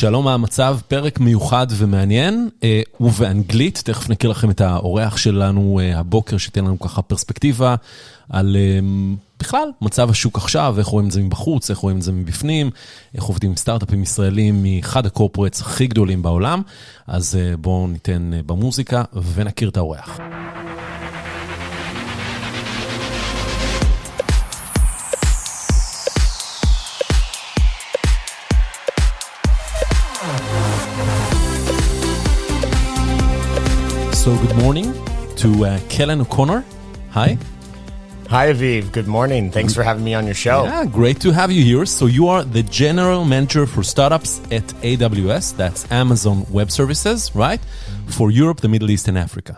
שלום, מה המצב? פרק מיוחד ומעניין, ובאנגלית, תכף נכיר לכם את האורח שלנו הבוקר, שתן לנו ככה פרספקטיבה על בכלל מצב השוק עכשיו, איך רואים את זה מבחוץ, איך רואים את זה מבפנים, איך עובדים עם סטארט-אפים ישראלים מאחד הקורפורטס הכי גדולים בעולם. אז בואו ניתן במוזיקה ונכיר את האורח. So good morning to Kellen O'Connor. Hi. Hi, Aviv. Good morning. Thanks for having me on your show. Yeah, great to have you here. So you are the general manager for startups at AWS. That's Amazon Web Services, right? For Europe, the Middle East, and Africa.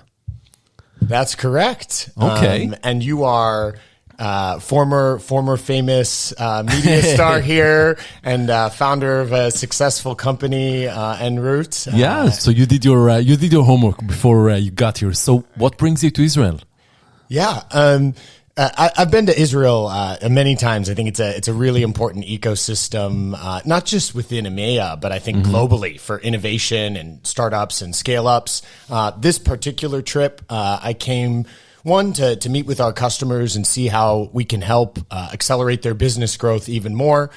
That's correct. Okay. And you are former famous media star here and founder of a successful company en route. Yeah. So you did your homework before you got here. So what brings you to Israel? Yeah. I've been to Israel many times. I think it's a really important ecosystem, not just within EMEA, but I think globally for innovation and startups and scale-ups. This particular trip, I came to meet with our customers and see how we can help accelerate their business growth even more.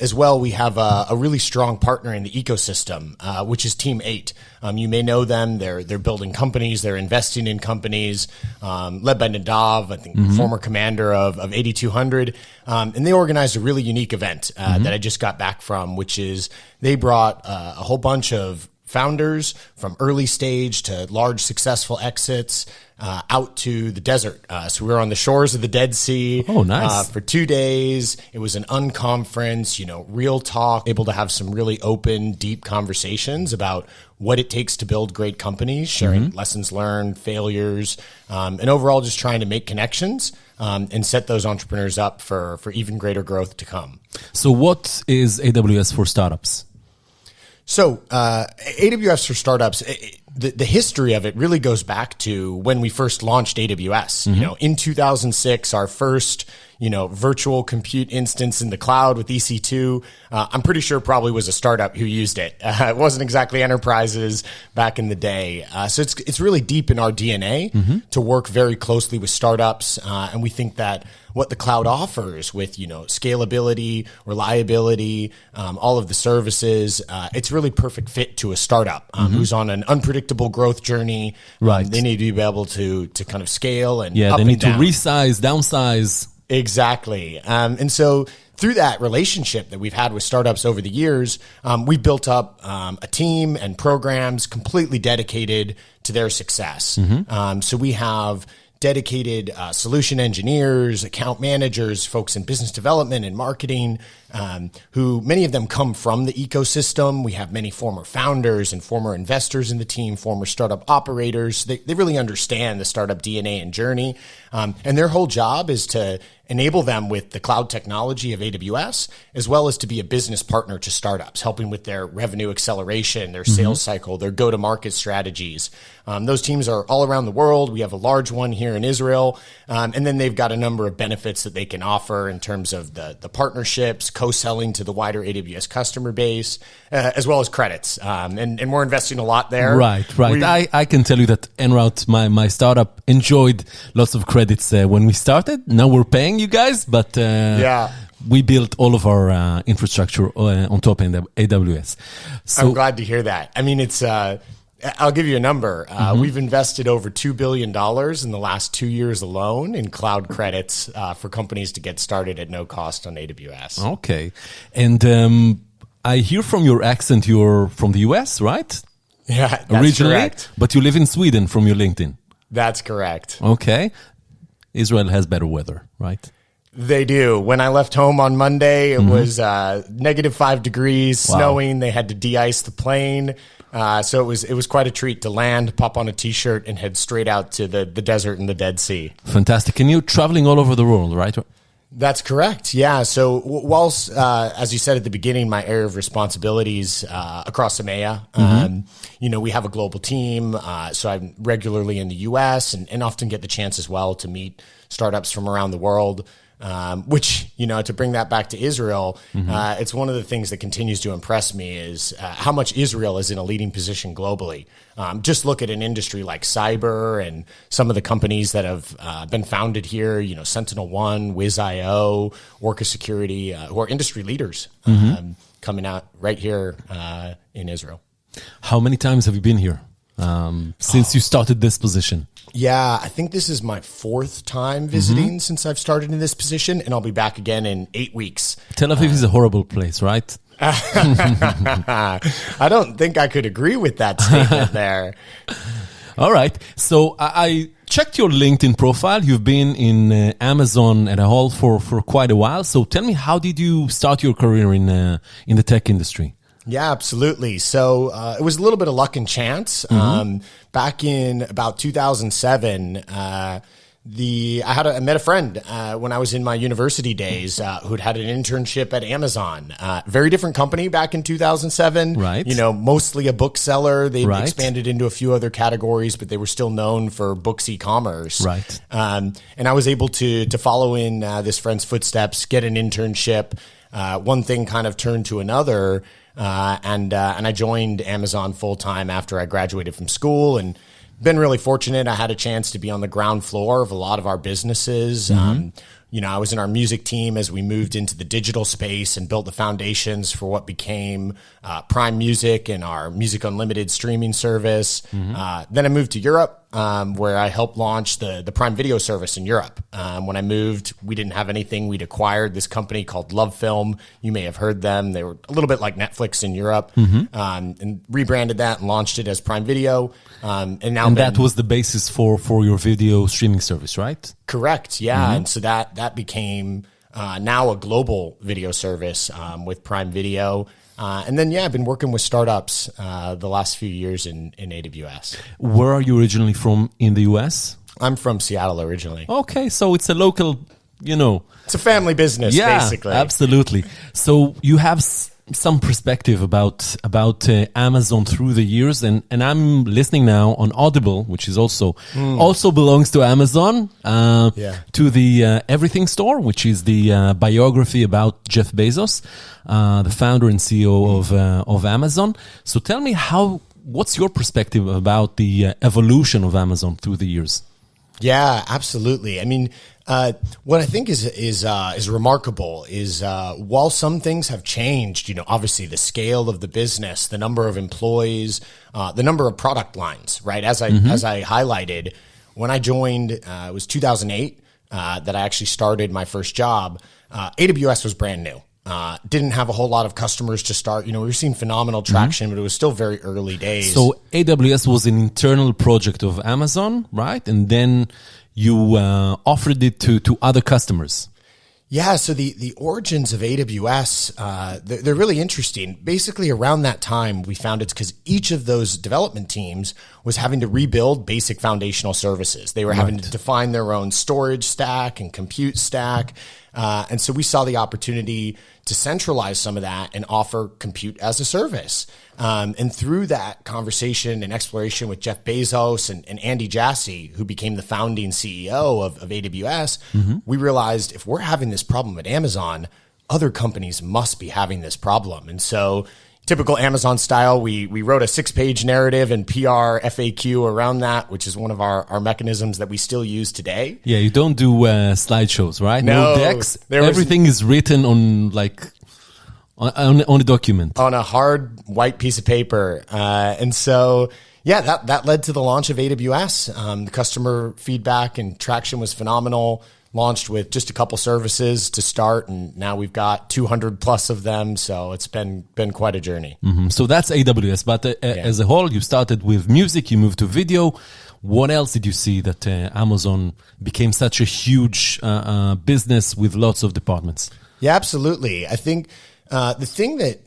As well, we have a really strong partner in the ecosystem, which is Team 8. You may know them. They're building companies. They're investing in companies, led by Nadav, I think former commander of 8200. And they organized a really unique event that I just got back from, which is they brought a whole bunch of founders from early stage to large successful exits out to the desert. So we were on the shores of the Dead Sea. Oh, nice. For 2 days. It was an unconference, real talk, able to have some really open, deep conversations about what it takes to build great companies, sharing lessons learned, failures, and overall just trying to make connections and set those entrepreneurs up for even greater growth to come. So what is AWS for startups? So AWS for startups, the history of it really goes back to when we first launched AWS. In 2006, our first virtual compute instance in the cloud with EC2, I'm pretty sure probably was a startup who used it. It wasn't exactly enterprises back in the day. So it's really deep in our DNA to work very closely with startups. And we think that what the cloud offers with, scalability, reliability, all of the services, it's really perfect fit to a startup who's on an unpredictable growth journey. Right. They need to be able to kind of scale and Yeah, up they and need to down. resize, downsize. Exactly. And so through that relationship that we've had with startups over the years, we built up a team and programs completely dedicated to their success. So we have dedicated solution engineers, account managers, folks in business development and marketing, who many of them come from the ecosystem. We have many former founders and former investors in the team, former startup operators. They really understand the startup DNA and journey. And their whole job is to enable them with the cloud technology of AWS, as well as to be a business partner to startups, helping with their revenue acceleration, their sales cycle, their go-to-market strategies. Those teams are all around the world. We have a large one here in Israel. And then they've got a number of benefits that they can offer in terms of the partnerships, co-selling to the wider AWS customer base, as well as credits. And we're investing a lot there. Right. I can tell you that Enroute, my startup, enjoyed lots of credits when we started. Now we're paying you guys, but we built all of our infrastructure on top of AWS. So, I'm glad to hear that. I mean, it's... I'll give you a number. We've invested over $2 billion in the last 2 years alone in cloud credits for companies to get started at no cost on AWS. Okay. And I hear from your accent you're from the US, right? Yeah, that's originally, correct. But you live in Sweden from your LinkedIn. That's correct. Okay. Israel has better weather, right? They do. When I left home on Monday, it was negative 5 degrees, snowing. They had to de-ice the plane. So it was quite a treat to land, pop on a T-shirt, and head straight out to the desert and the Dead Sea. Fantastic. And you're traveling all over the world, right? That's correct. Yeah. So whilst, as you said at the beginning, my area of responsibilities across EMEA, we have a global team. So I'm regularly in the U.S. and often get the chance as well to meet startups from around the world. which, to bring that back to Israel, it's one of the things that continues to impress me is how much Israel is in a leading position globally. Just look at an industry like cyber and some of the companies that have been founded here, Sentinel-1, Wiz.io, Orca Security, who are industry leaders coming out right here in Israel. How many times have you been here since you started this position? Yeah, I think this is my 4th time visiting since I've started in this position, and I'll be back again in 8 weeks. Tel Aviv is a horrible place, right? I don't think I could agree with that statement there. All right. So I checked your LinkedIn profile. You've been in Amazon and a whole for quite a while. So tell me, how did you start your career in the tech industry? Yeah, absolutely. So it was a little bit of luck and chance. Back in about 2007, I met a friend when I was in my university days who'd had an internship at Amazon. Very different company back in 2007. Right. Mostly a bookseller. They expanded into a few other categories, but they were still known for books e-commerce. Right. And I was able to follow in this friend's footsteps, get an internship. One thing kind of turned to another. And I joined Amazon full time after I graduated from school, and been really fortunate. I had a chance to be on the ground floor of a lot of our businesses. I was in our music team as we moved into the digital space and built the foundations for what became Prime Music and our Music Unlimited streaming service. Then I moved to Europe, where I helped launch the Prime Video service in Europe. When I moved, we didn't have anything. We'd acquired this company called Love Film. You may have heard them. They were a little bit like Netflix in Europe, and rebranded that and launched it as Prime Video. And that was the basis for your video streaming service, right? Correct. Yeah. And so that became now a global video service with Prime Video. And then, I've been working with startups the last few years in AWS. Where are you originally from in the US? I'm from Seattle originally. Okay, so it's a local, It's a family business, basically. Absolutely. So you have some perspective about Amazon through the years, and I'm listening now on Audible, which is also belongs to Amazon, to the Everything Store, which is the biography about Jeff Bezos, the founder and CEO of Amazon. So tell me, what's your perspective about the evolution of Amazon through the years? Yeah, absolutely. I mean, what I think is remarkable is while some things have changed, obviously the scale of the business, the number of employees, the number of product lines, right? As I highlighted, when I joined, it was 2008 that I actually started my first job. AWS was brand new. Didn't have a whole lot of customers to start. We were seeing phenomenal traction, but it was still very early days. So AWS was an internal project of Amazon, right? And then you offered it to other customers. Yeah, so the origins of AWS, they're really interesting. Basically, around that time, we found it's because each of those development teams was having to rebuild basic foundational services. They were having to define their own storage stack and compute stack. And so we saw the opportunity to centralize some of that and offer compute as a service. And through that conversation and exploration with Jeff Bezos and Andy Jassy, who became the founding CEO of AWS, we realized if we're having this problem at Amazon, other companies must be having this problem. And so typical Amazon style, we wrote a 6-page narrative and PR FAQ around that, which is one of our mechanisms that we still use today. Yeah, you don't do slideshows, right? No decks. Everything is written on on a document. On a hard white piece of paper. And so, that led to the launch of AWS. The customer feedback and traction was phenomenal. Launched with just a couple services to start, and now we've got 200 plus of them. So it's been quite a journey. So that's AWS. But as a whole, you started with music, you moved to video. What else did you see that Amazon became such a huge business with lots of departments? Yeah, absolutely. I think the thing that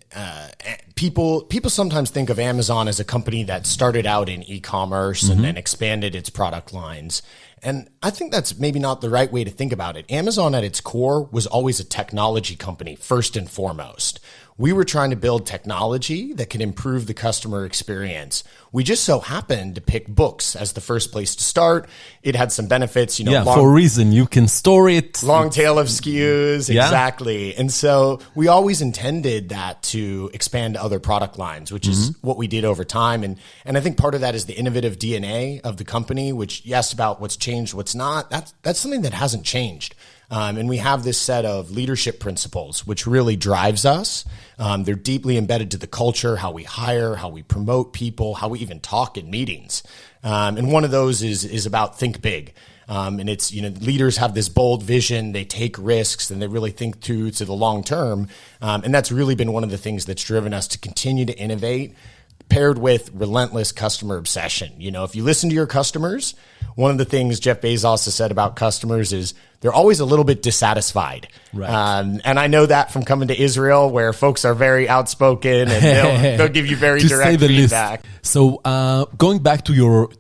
people sometimes think of Amazon as a company that started out in e-commerce and then expanded its product lines. And I think that's maybe not the right way to think about it. Amazon at its core was always a technology company, first and foremost. we were trying to build technology that could improve the customer experience. We just so happened to pick books as the first place to start. It had some benefits, for a reason. You can store it. Long tail of SKUs, exactly. And so we always intended that to expand to other product lines, which is what we did over time. And I think part of that is the innovative DNA of the company, which you asked about what's changed, what's not. That's something that hasn't changed. And we have this set of leadership principles, which really drives us. They're deeply embedded to the culture, how we hire, how we promote people, how we even talk in meetings. And one of those is about think big. And it's, leaders have this bold vision, they take risks, and they really think to the long term. And that's really been one of the things that's driven us to continue to innovate, paired with relentless customer obsession. If you listen to your customers, one of the things Jeff Bezos has said about customers is they're always a little bit dissatisfied. Right. And I know that from coming to Israel, where folks are very outspoken and they'll give you very direct feedback. So going back to your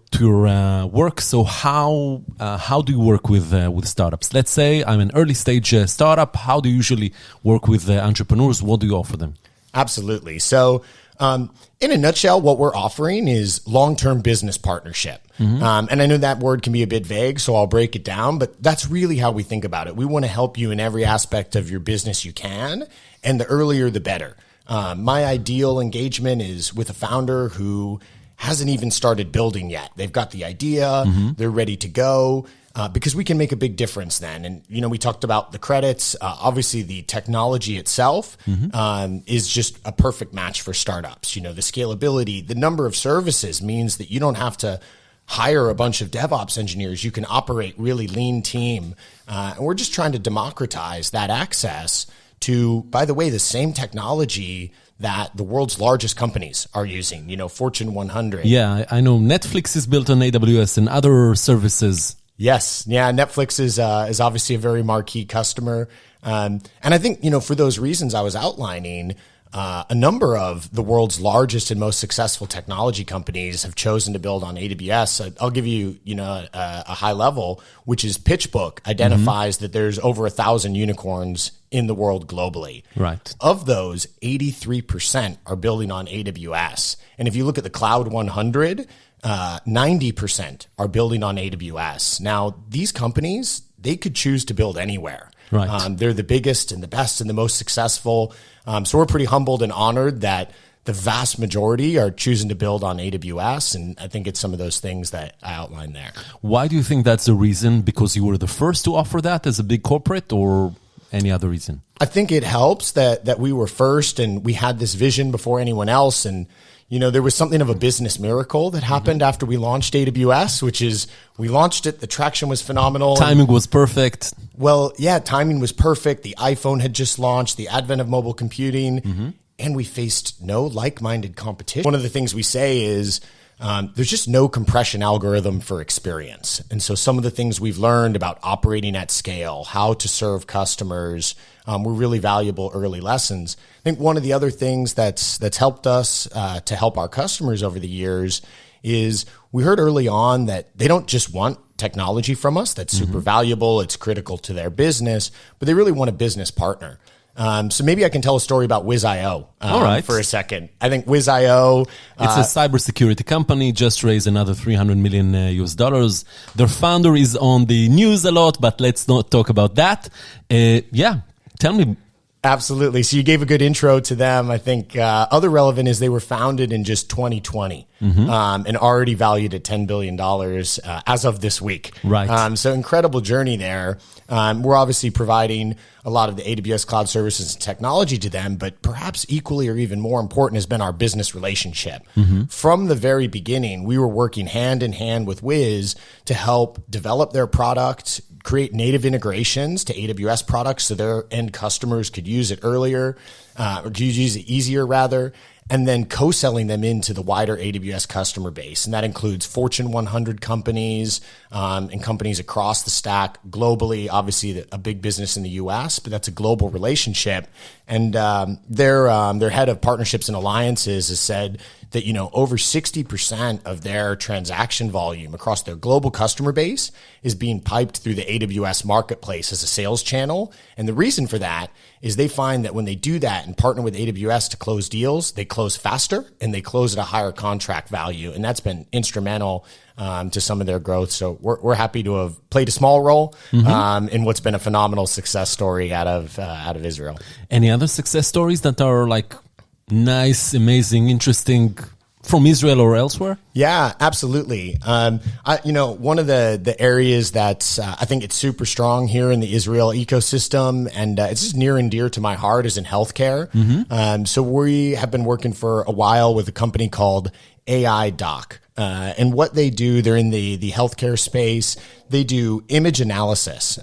work, so how do you work with startups? Let's say I'm an early stage startup. How do you usually work with entrepreneurs? What do you offer them? Absolutely. So in a nutshell, what we're offering is long-term business partnership. And I know that word can be a bit vague, so I'll break it down, but that's really how we think about it. We want to help you in every aspect of your business you can, and the earlier, the better. My ideal engagement is with a founder who hasn't even started building yet. They've got the idea, they're ready to go. Because we can make a big difference then. And, we talked about the credits. Obviously, the technology itself is just a perfect match for startups. The scalability, the number of services means that you don't have to hire a bunch of DevOps engineers. You can operate really lean team. And we're just trying to democratize that access to, by the way, the same technology that the world's largest companies are using, Fortune 100. Yeah, I know Netflix is built on AWS and other services. Yes. Yeah. Netflix is obviously a very marquee customer. And I think, for those reasons I was outlining, a number of the world's largest and most successful technology companies have chosen to build on AWS. I'll give you, a high level, which is PitchBook identifies that there's over 1,000 unicorns in the world globally. Right. Of those, 83% are building on AWS. And if you look at the Cloud 100, 90% are building on AWS. Now, these companies, they could choose to build anywhere. Right. They're the biggest and the best and the most successful. So we're pretty humbled and honored that the vast majority are choosing to build on AWS. And I think it's some of those things that I outlined there. Why do you think that's the reason? Because you were the first to offer that as a big corporate, or any other reason? I think it helps that we were first and we had this vision before anyone else. And there was something of a business miracle that happened after we launched AWS, which is we launched it. The traction was phenomenal. Timing was perfect. Well, yeah, timing was perfect. The iPhone had just launched, the advent of mobile computing, and we faced no like-minded competition. One of the things we say is there's just no compression algorithm for experience. And so some of the things we've learned about operating at scale, how to serve customers, were really valuable early lessons. I think one of the other things that's helped us to help our customers over the years is we heard early on that they don't just want technology from us that's super valuable, it's critical to their business, but they really want a business partner. So maybe I can tell a story about Wiz.io for a second. I think Wiz.io... it's a cybersecurity company, just raised another $300 million US dollars. Their founder is on the news a lot, but let's not talk about that. Tell me. Absolutely. So you gave a good intro to them. I think other relevant is they were founded in just 2020 and already valued at $10 billion as of this week. Right. So incredible journey there. We're obviously providing a lot of the AWS cloud services and technology to them, but perhaps equally or even more important has been our business relationship. From the very beginning, we were working hand in hand with Wiz to help develop their product, create native integrations to AWS products so their end customers could use it earlier, or could use it easier rather. and then co-selling them into the wider AWS customer base. And that includes Fortune 100 companies and companies across the stack globally. Obviously, a big business in the US, but that's a global relationship. And their head of partnerships and alliances has said that, over 60% of their transaction volume across their global customer base is being piped through the AWS marketplace as a sales channel. And the reason for that is they find that when they do that and partner with AWS to close deals, they close faster and they close at a higher contract value. And that's been instrumental to some of their growth. So we're happy to have played a small role in what's been a phenomenal success story out of Israel. Any other success stories that are like nice, amazing, interesting from Israel or elsewhere? Yeah, absolutely. One of the areas that I think it's super strong here in the Israel ecosystem, and it's just near and dear to my heart, is in healthcare. So we have been working for a while with a company called AI Doc. And what they do, they're in the healthcare space. They do image analysis.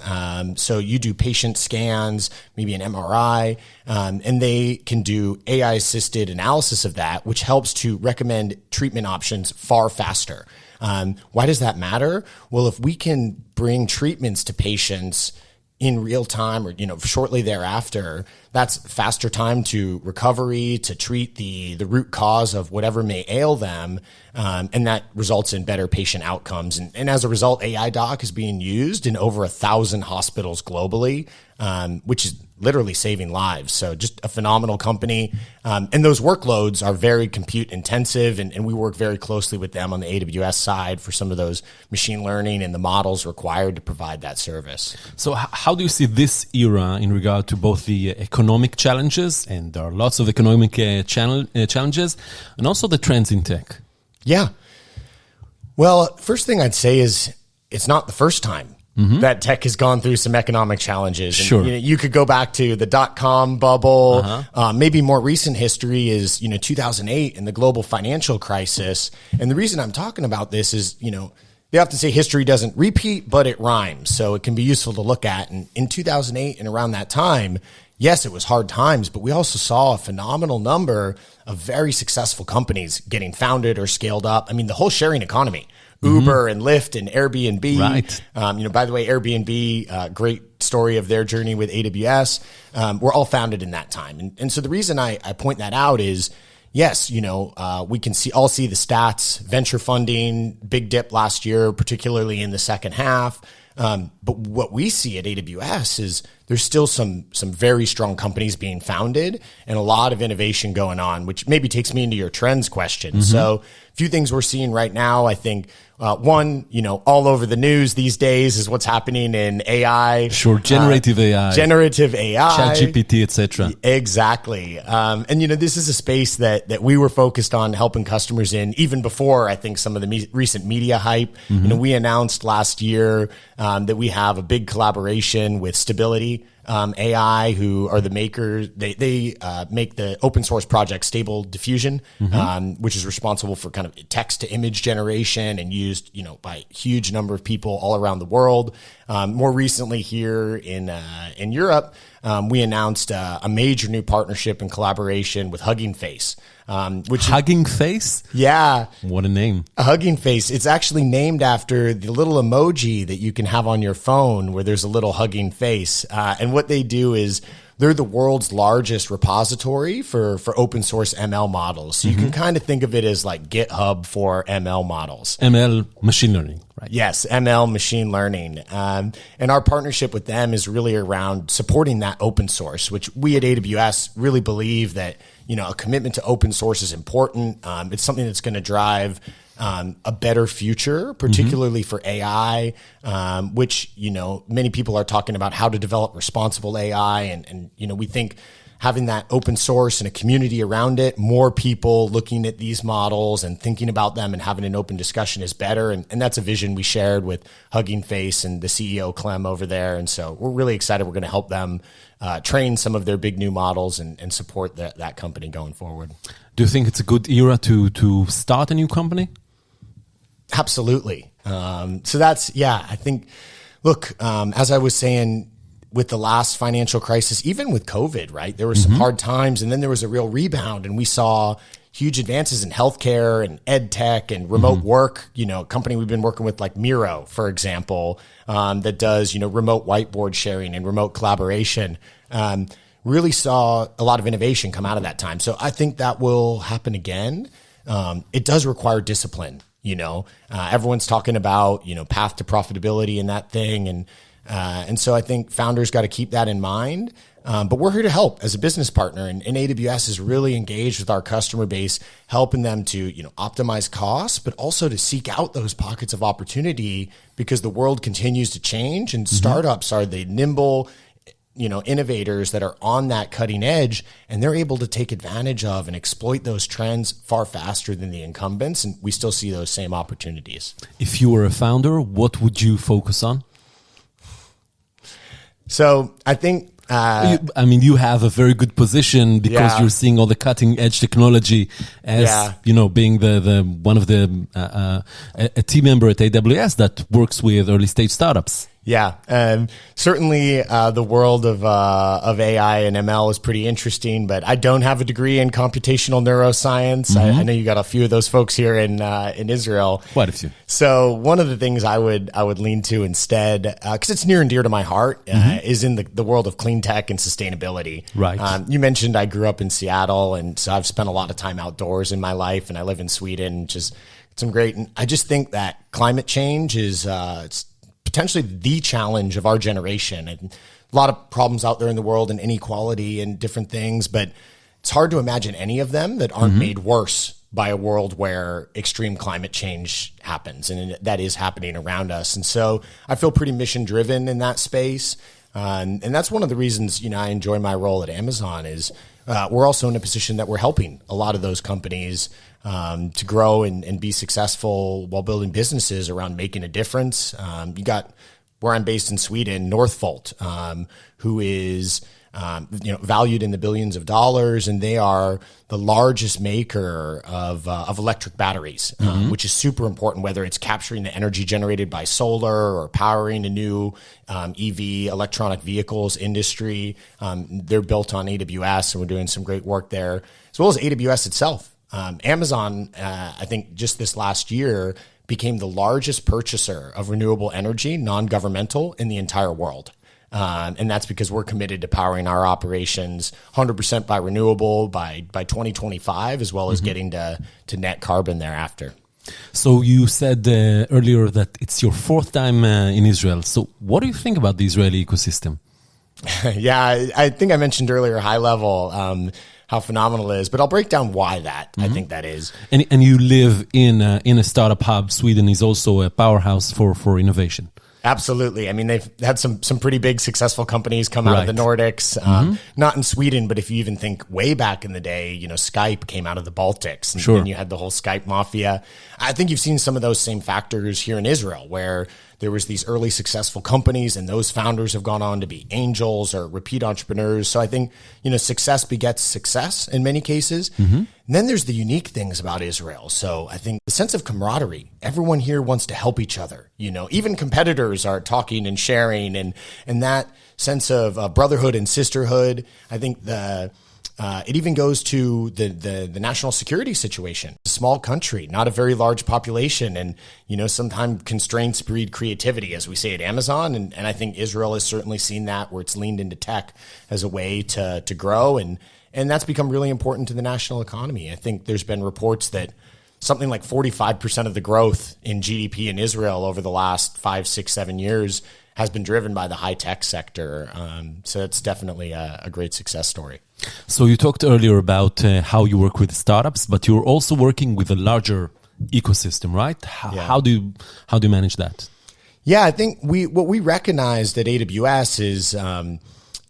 So you do patient scans, maybe an MRI, and they can do AI-assisted analysis of that, which helps to recommend treatment options far faster. Why does that matter? Well, if we can bring treatments to patients in real time or, shortly thereafter, that's faster time to recovery, to treat the root cause of whatever may ail them. And that results in better patient outcomes. And as a result, AI Doc is being used in over 1,000 hospitals globally, which is literally saving lives. So just a phenomenal company. And those workloads are very compute intensive. And we work very closely with them on the AWS side for some of those machine learning and the models required to provide that service. So how do you see this era in regard to both the economic challenges, and there are lots of economic challenges, and also the trends in tech? Yeah. Well, first thing I'd say is it's not the first time that tech has gone through some economic challenges. And, sure. You could go back to the dot-com bubble. Maybe more recent history is, 2008 and the global financial crisis. And the reason I'm talking about this is, they often say history doesn't repeat, but it rhymes. So it can be useful to look at. And in 2008 and around that time, yes, it was hard times, but we also saw a phenomenal number of very successful companies getting founded or scaled up. I mean, the whole sharing economy, Uber and Lyft and Airbnb. Right. By the way, Airbnb, great story of their journey with AWS, were all founded in that time. And so the reason I point that out is, yes, we can all see the stats, venture funding, big dip last year, particularly in the second half. But what we see at AWS is there's still some very strong companies being founded and a lot of innovation going on, which maybe takes me into your trends question. So a few things we're seeing right now, I think, one, all over the news these days is what's happening in AI. Sure, generative AI. ChatGPT, etc. Exactly. And, this is a space that we were focused on helping customers in even before, I think, some of the recent media hype. We announced last year that we have a big collaboration with Stability AI, who are the makers. They make the open source project Stable Diffusion, which is responsible for kind of text to image generation and used, by a huge number of people all around the world. More recently here in Europe, we announced a major new partnership and collaboration with Hugging Face. Hugging Face? Yeah. What a name. A Hugging Face. It's actually named after the little emoji that you can have on your phone where there's a little hugging face. And what they do is they're the world's largest repository for open source ML models. So you can kind of think of it as like GitHub for ML models. ML, machine learning, right? Yes, ML, machine learning. And our partnership with them is really around supporting that open source, which we at AWS really believe that, a commitment to open source is important. It's something that's going to drive a better future, particularly for AI, which, many people are talking about how to develop responsible AI. And we think having that open source and a community around it, more people looking at these models and thinking about them and having an open discussion is better. And that's a vision we shared with Hugging Face and the CEO Clem over there. And so we're really excited. We're going to help them train some of their big new models and support that company going forward. Do you think it's a good era to start a new company? Absolutely. So that's, I think, look, as I was saying, with the last financial crisis, even with COVID, right? There were some hard times, and then there was a real rebound, and we saw huge advances in healthcare and ed tech and remote work. You know, a company we've been working with like Miro, for example, that does, you know, remote whiteboard sharing and remote collaboration. Really saw a lot of innovation come out of that time. So I think that will happen again. It does require discipline. You know, everyone's talking about, you know, path to profitability and that thing. And so I think founders got to keep that in mind. But we're here to help as a business partner. And AWS is really engaged with our customer base, helping them to, you know, optimize costs, but also to seek out those pockets of opportunity because the world continues to change and startups are the nimble, you know, innovators that are on that cutting edge, and they're able to take advantage of and exploit those trends far faster than the incumbents. And we still see those same opportunities. If you were a founder, what would you focus on? So I think, you have a very good position because you're seeing all the cutting edge technology as, you know, being the one of the, a team member at AWS that works with early stage startups. Yeah, certainly the world of AI and ML is pretty interesting, but I don't have a degree in computational neuroscience. I know you got a few of those folks here in Israel. Quite a few. So one of the things I would lean to instead, because it's near and dear to my heart, is in the world of clean tech and sustainability. Right. You mentioned I grew up in Seattle, and so I've spent a lot of time outdoors in my life, and I live in Sweden, which is some great. And I just think that climate change is it's potentially the challenge of our generation, and a lot of problems out there in the world and inequality and different things, but it's hard to imagine any of them that aren't made worse by a world where extreme climate change happens, and that is happening around us. And so I feel pretty mission driven in that space. And that's one of the reasons, you know, I enjoy my role at Amazon is we're also in a position that we're helping a lot of those companies to grow and be successful while building businesses around making a difference. You got, where I'm based in Sweden, Northvolt, who is valued in the billions of dollars, and they are the largest maker of electric batteries, which is super important, whether it's capturing the energy generated by solar or powering a new EV electronic vehicles industry. They're built on AWS, and we're doing some great work there, as well as AWS itself. Amazon, I think just this last year, became the largest purchaser of renewable energy, non-governmental, in the entire world. And that's because we're committed to powering our operations 100% by renewable by 2025, as well as getting to net carbon thereafter. So you said earlier that it's your fourth time in Israel. So what do you think about the Israeli ecosystem? Yeah, I think I mentioned earlier, high level, how phenomenal it is, but I'll break down why that I think that is. And you live in a startup hub. Sweden is also a powerhouse for innovation. Absolutely. I mean, they've had some pretty big successful companies come out of the Nordics, not in Sweden, but if you even think way back in the day, you know, Skype came out of the Baltics, and then you had the whole Skype mafia. I think you've seen some of those same factors here in Israel, where there was these early successful companies, and those founders have gone on to be angels or repeat entrepreneurs. So I think, you know, success begets success in many cases. And then there's the unique things about Israel. So I think the sense of camaraderie, everyone here wants to help each other. You know, even competitors are talking and sharing, and that sense of brotherhood and sisterhood. I think it even goes to the national security situation. A small country, not a very large population, and you know, sometimes constraints breed creativity, as we say at Amazon. And I think Israel has certainly seen that, where it's leaned into tech as a way to grow, and that's become really important to the national economy. I think there's been reports that something like 45% of the growth in GDP in Israel over the last 5, 6, 7 years has been driven by the high tech sector. So it's definitely a great success story. So you talked earlier about how you work with startups, but you're also working with a larger ecosystem, right? How do you manage that? Yeah, I think what we recognized at AWS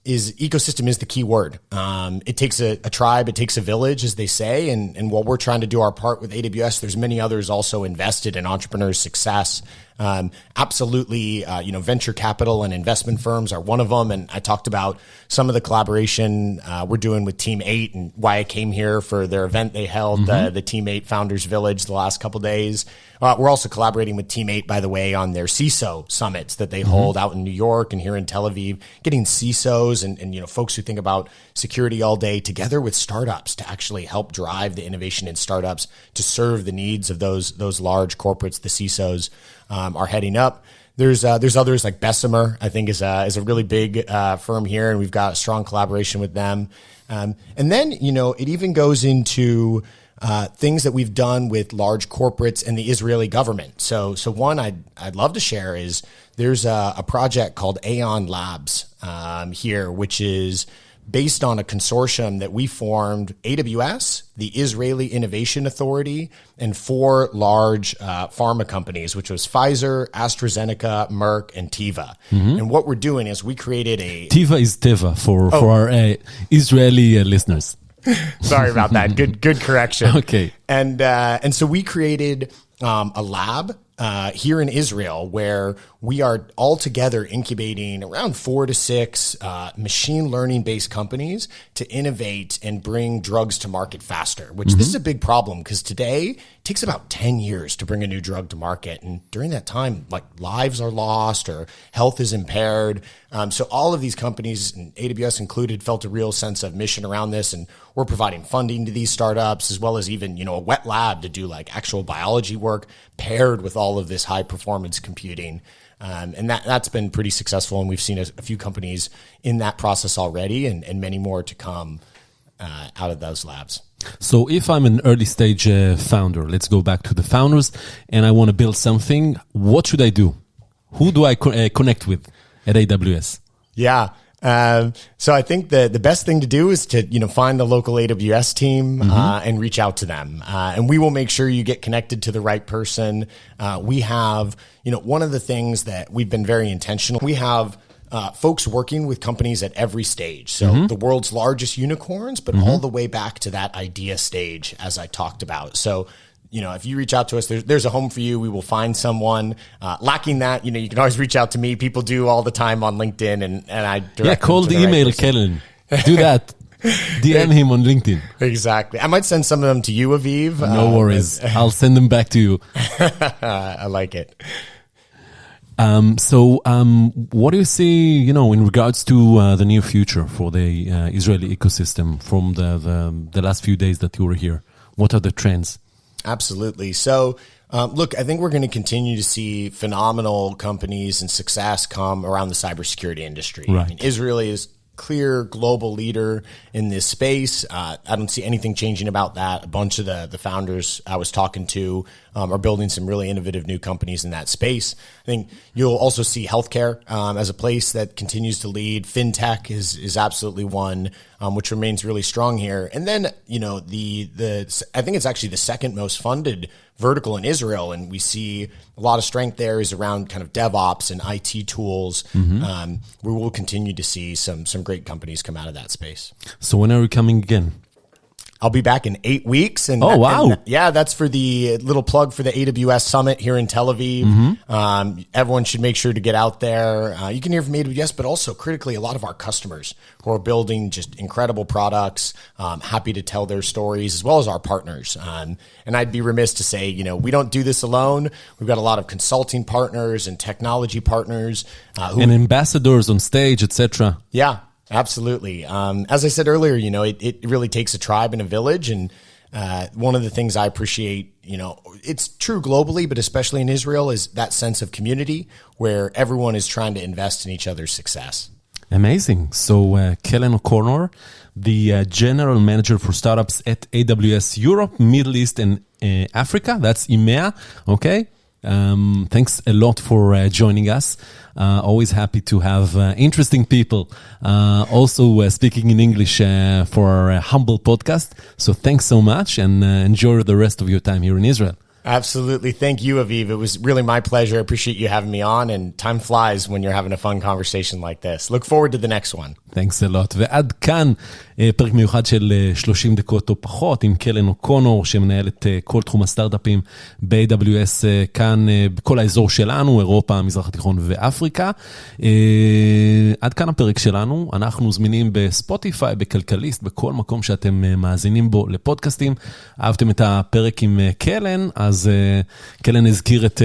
is ecosystem is the key word. It takes a tribe, it takes a village, as they say. And while we're trying to do our part with AWS, there's many others also invested in entrepreneurs' success. Absolutely, venture capital and investment firms are one of them. And I talked about some of the collaboration we're doing with Team 8 and why I came here for their event they held, the Team 8 Founders Village, the last couple of days. We're also collaborating with Team 8, by the way, on their CISO summits that they hold out in New York and here in Tel Aviv, getting CISOs and folks who think about security all day together with startups to actually help drive the innovation in startups to serve the needs of those large corporates. The CISOs are heading up. There's others like Bessemer, I think is a really big firm here, and we've got a strong collaboration with them. And then, it even goes into things that we've done with large corporates and the Israeli government. So one I'd love to share is there's a project called Aeon Labs here, which is based on a consortium that we formed, AWS, the Israeli Innovation Authority, and 4 large pharma companies, which was Pfizer, AstraZeneca, Merck, and Teva. And what we're doing is we created a... Teva is Teva for our Israeli listeners. Sorry about that. Good correction. Okay. And so we created a lab here in Israel where we are all together incubating around 4 to 6 machine learning based companies to innovate and bring drugs to market faster, which this is a big problem because today it takes about 10 years to bring a new drug to market. And during that time, like lives are lost or health is impaired. So all of these companies, and AWS included, felt a real sense of mission around this. And we're providing funding to these startups as well as even, a wet lab to do like actual biology work paired with all of this high performance computing. And that's been pretty successful. And we've seen a few companies in that process already and many more to come out of those labs. So if I'm an early stage founder, let's go back to the founders, and I want to build something, what should I do? Who do I connect with at AWS? Yeah. So I think the best thing to do is to, find the local AWS team, and reach out to them. And we will make sure you get connected to the right person. We have, one of the things that we've been very intentional, we have, folks working with companies at every stage. So the world's largest unicorns, but all the way back to that idea stage, as I talked about. So, if you reach out to us, there's a home for you. We will find someone. Lacking that, you can always reach out to me. People do all the time on LinkedIn, and I direct call the email, Kellen. Do that. DM him on LinkedIn. Exactly. I might send some of them to you, Aviv. No worries. I'll send them back to you. I like it. So what do you see, in regards to the near future for the Israeli ecosystem from the last few days that you were here? What are the trends? Absolutely. So, look, I think we're going to continue to see phenomenal companies and success come around the cybersecurity industry. Right. I mean, Israel is clear global leader in this space. I don't see anything changing about that. A bunch of the founders I was talking to are building some really innovative new companies in that space. I think you'll also see healthcare as a place that continues to lead. FinTech is absolutely one which remains really strong here. And then, I think it's actually the second most funded vertical in Israel, and we see a lot of strength there is around kind of DevOps and IT tools. We will continue to see some great companies come out of that space. So when are you coming again? I'll be back in 8 weeks. And wow. And that's for the little plug for the AWS Summit here in Tel Aviv. Everyone should make sure to get out there. You can hear from AWS, but also critically, a lot of our customers who are building just incredible products, happy to tell their stories, as well as our partners. And I'd be remiss to say, we don't do this alone. We've got a lot of consulting partners and technology partners. And ambassadors on stage, etc. Yeah. Absolutely. As I said earlier, it really takes a tribe and a village. And one of the things I appreciate, it's true globally, but especially in Israel, is that sense of community where everyone is trying to invest in each other's success. Amazing. So Kalen O'Connor, the General Manager for Startups at AWS Europe, Middle East, and Africa. That's EMEA. Okay. Thanks a lot for joining us. Always happy to have interesting people also speaking in English for our humble podcast. So thanks so much, and enjoy the rest of your time here in Israel. Absolutely. Thank you, Aviv. It was really my pleasure. I appreciate you having me on, and time flies when you're having a fun conversation like this. Look forward to the next one. Thanks a lot. ועד כאן פרק מיוחד של 30 דקות או פחות, עם קלן אוקונור, שמנהל את כל תחום הסטרטאפים ב-AWS כאן, בכל האזור שלנו, אירופה, המזרח התיכון ואפריקה. עד כאן הפרק שלנו, אנחנו זמינים בספוטיפיי, בכלכליסט, בכל מקום שאתם מאזינים בו לפודקאסטים. אהבתם את הפרק עם קלן, אז קלן הזכיר את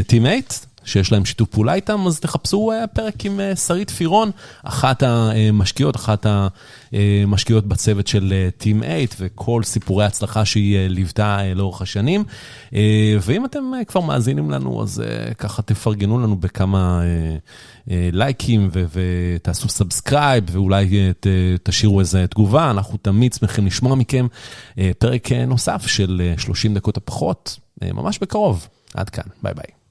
טימייט, שיש להם שיתוף פעולה איתם, אז תחפשו פרק עם שרית פירון, אחת המשקיעות בצוות של טים 8, וכל סיפורי ההצלחה שהיא ליוותה לאורך השנים. ואם אתם כבר מאזינים לנו, אז ככה תפרגנו לנו בכמה לייקים, ותעשו סאבסקרייב, ואולי תשאירו איזו תגובה. אנחנו תמיד שמחים לשמוע מכם פרק נוסף של 30 דקות הפחות, ממש בקרוב. עד כאן, ביי ביי.